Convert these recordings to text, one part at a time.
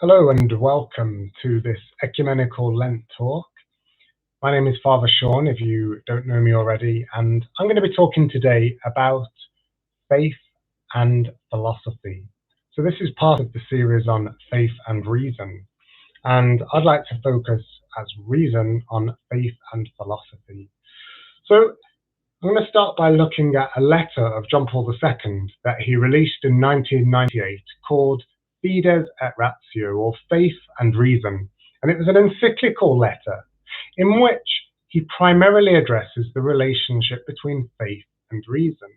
Hello and welcome to this Ecumenical Lent talk. My name is Father Sean, if you don't know me already, and I'm going to be talking today about faith and philosophy. So this is part of the series on faith and reason, and I'd like to focus as reason on faith and philosophy. So I'm going to start by looking at a letter of John Paul II that he released in 1998 called Fides et Ratio, or Faith and Reason. And it was an encyclical letter in which he primarily addresses the relationship between faith and reason.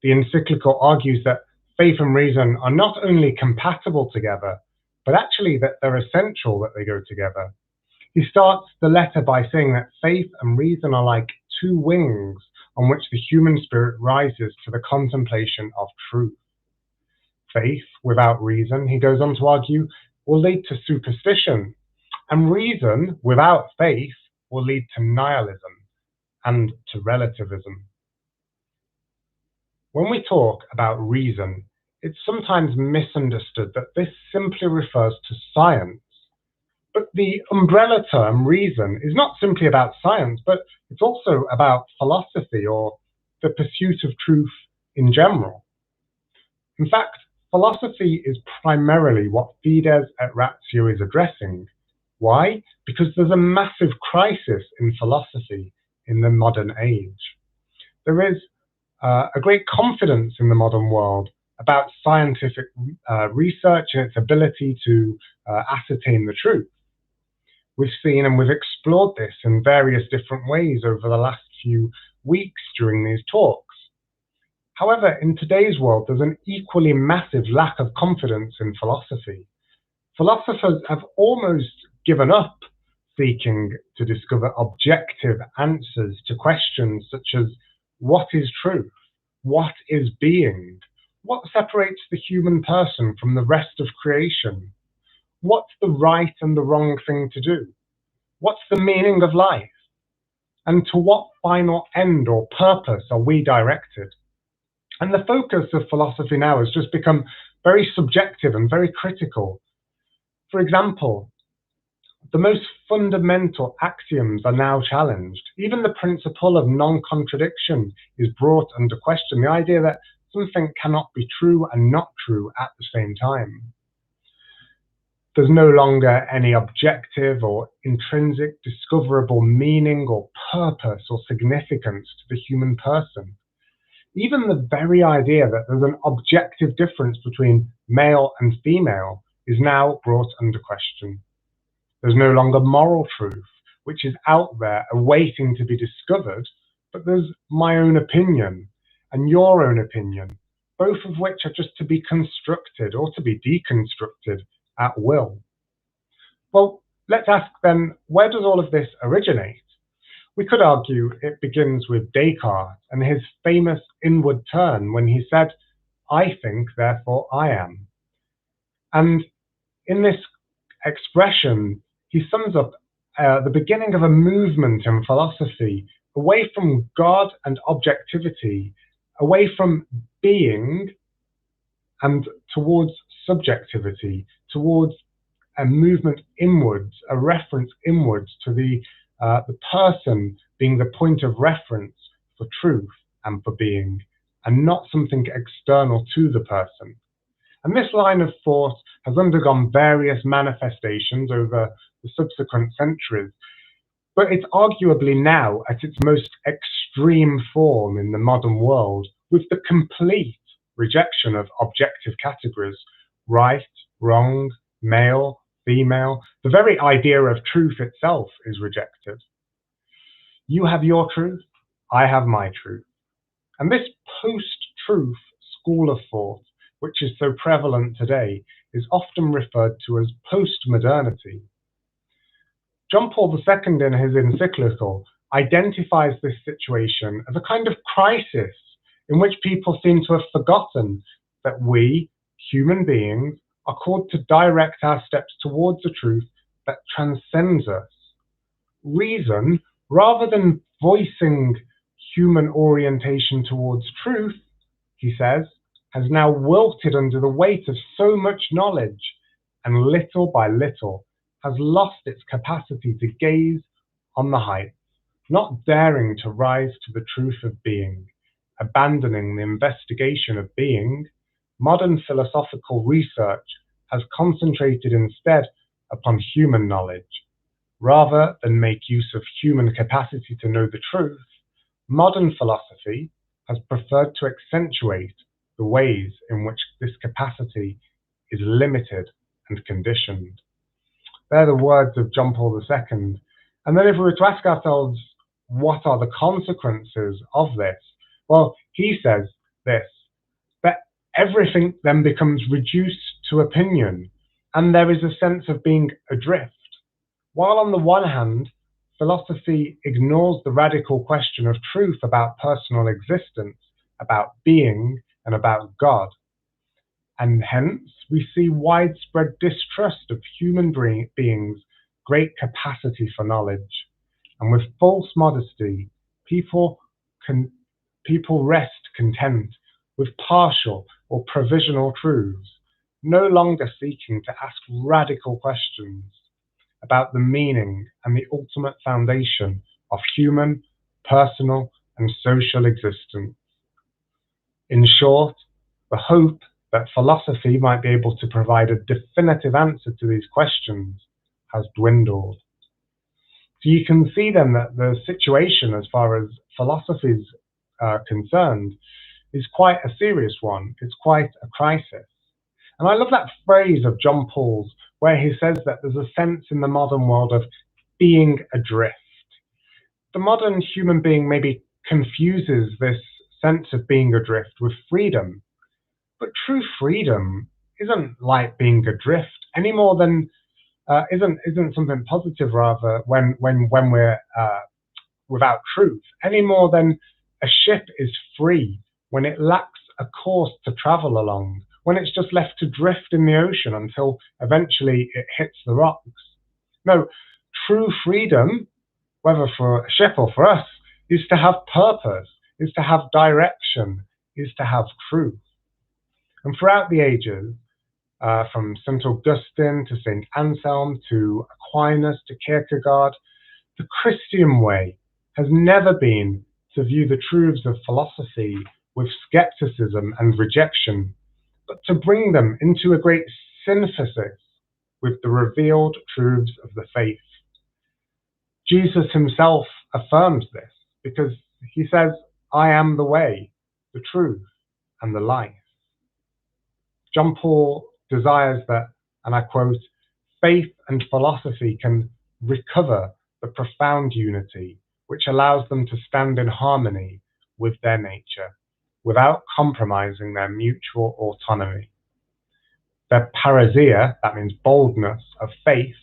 The encyclical argues that faith and reason are not only compatible together, but actually that they're essential that they go together. He starts the letter by saying that faith and reason are like two wings on which the human spirit rises to the contemplation of truth. Faith without reason, he goes on to argue, will lead to superstition, and reason without faith will lead to nihilism and to relativism. When we talk about reason, it's sometimes misunderstood that this simply refers to science. But the umbrella term reason is not simply about science, but it's also about philosophy or the pursuit of truth in general. In fact, philosophy is primarily what Fides et Ratio is addressing. Why? Because there's a massive crisis in philosophy in the modern age. There is a great confidence in the modern world about scientific research and its ability to ascertain the truth. We've seen and we've explored this in various different ways over the last few weeks during these talks. However, in today's world, there's an equally massive lack of confidence in philosophy. Philosophers have almost given up seeking to discover objective answers to questions such as what is truth? What is being? What separates the human person from the rest of creation? What's the right and the wrong thing to do? What's the meaning of life? And to what final end or purpose are we directed? And the focus of philosophy now has just become very subjective and very critical. For example, the most fundamental axioms are now challenged. Even the principle of non-contradiction is brought under question, the idea that something cannot be true and not true at the same time. There's no longer any objective or intrinsic discoverable meaning or purpose or significance to the human person. Even the very idea that there's an objective difference between male and female is now brought under question. There's no longer moral truth, which is out there awaiting to be discovered, but there's my own opinion and your own opinion, both of which are just to be constructed or to be deconstructed at will. Well, let's ask then, where does all of this originate? We could argue it begins with Descartes and his famous inward turn when he said, I think, therefore I am. And in this expression, he sums up the beginning of a movement in philosophy away from God and objectivity, away from being and towards subjectivity, towards a movement inwards, a reference inwards to the person being the point of reference for truth and for being, and not something external to the person. And this line of thought has undergone various manifestations over the subsequent centuries, but it's arguably now at its most extreme form in the modern world, with the complete rejection of objective categories, right, wrong, male, female. The very idea of truth itself is rejected. You have your truth, I have my truth. And this post-truth school of thought, which is so prevalent today, is often referred to as postmodernity. John Paul II, in his encyclical, identifies this situation as a kind of crisis in which people seem to have forgotten that we, human beings, are called to direct our steps towards a truth that transcends us. Reason, rather than voicing human orientation towards truth, he says, has now wilted under the weight of so much knowledge and little by little has lost its capacity to gaze on the heights, not daring to rise to the truth of being. Abandoning the investigation of being, modern philosophical research has concentrated instead upon human knowledge. Rather than make use of human capacity to know the truth, modern philosophy has preferred to accentuate the ways in which this capacity is limited and conditioned. They're the words of John Paul II. And then if we were to ask ourselves, what are the consequences of this? Well, he says this, that everything then becomes reduced to opinion, and there is a sense of being adrift. While on the one hand, philosophy ignores the radical question of truth about personal existence, about being, and about God. And hence, we see widespread distrust of human beings' great capacity for knowledge. And with false modesty, people rest content with partial or provisional truths, no longer seeking to ask radical questions about the meaning and the ultimate foundation of human, personal, and social existence. In short, the hope that philosophy might be able to provide a definitive answer to these questions has dwindled. So you can see then that the situation as far as philosophy is concerned is quite a serious one. It's quite a crisis. And I love that phrase of John Paul's where he says that there's a sense in the modern world of being adrift. The modern human being maybe confuses this sense of being adrift with freedom. But true freedom isn't like being adrift any more than isn't something positive rather when we're without truth, any more than a ship is free when it lacks a course to travel along, when it's just left to drift in the ocean until eventually it hits the rocks. No, true freedom, whether for a ship or for us, is to have purpose, is to have direction, is to have truth. And throughout the ages, from St. Augustine to St. Anselm to Aquinas to Kierkegaard, the Christian way has never been to view the truths of philosophy with skepticism and rejection, but to bring them into a great synthesis with the revealed truths of the faith. Jesus himself affirms this because he says, "I am the way, the truth, and the life." John Paul desires that, and I quote, "faith and philosophy can recover the profound unity which allows them to stand in harmony with their nature without compromising their mutual autonomy. Their parousia, that means boldness of faith,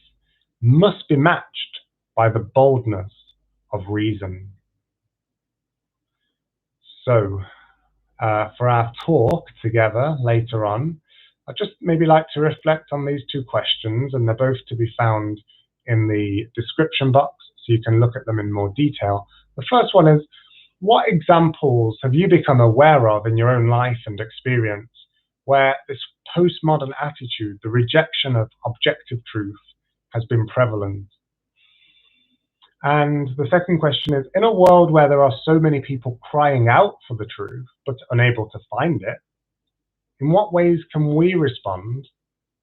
must be matched by the boldness of reason." So, for our talk together later on, I'd just maybe like to reflect on these two questions, and they're both to be found in the description box, so you can look at them in more detail. The first one is, what examples have you become aware of in your own life and experience where this postmodern attitude, the rejection of objective truth, has been prevalent? And the second question is, in a world where there are so many people crying out for the truth but unable to find it, in what ways can we respond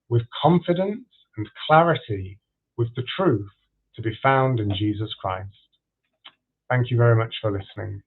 with confidence and clarity with the truth to be found in Jesus Christ? Thank you very much for listening.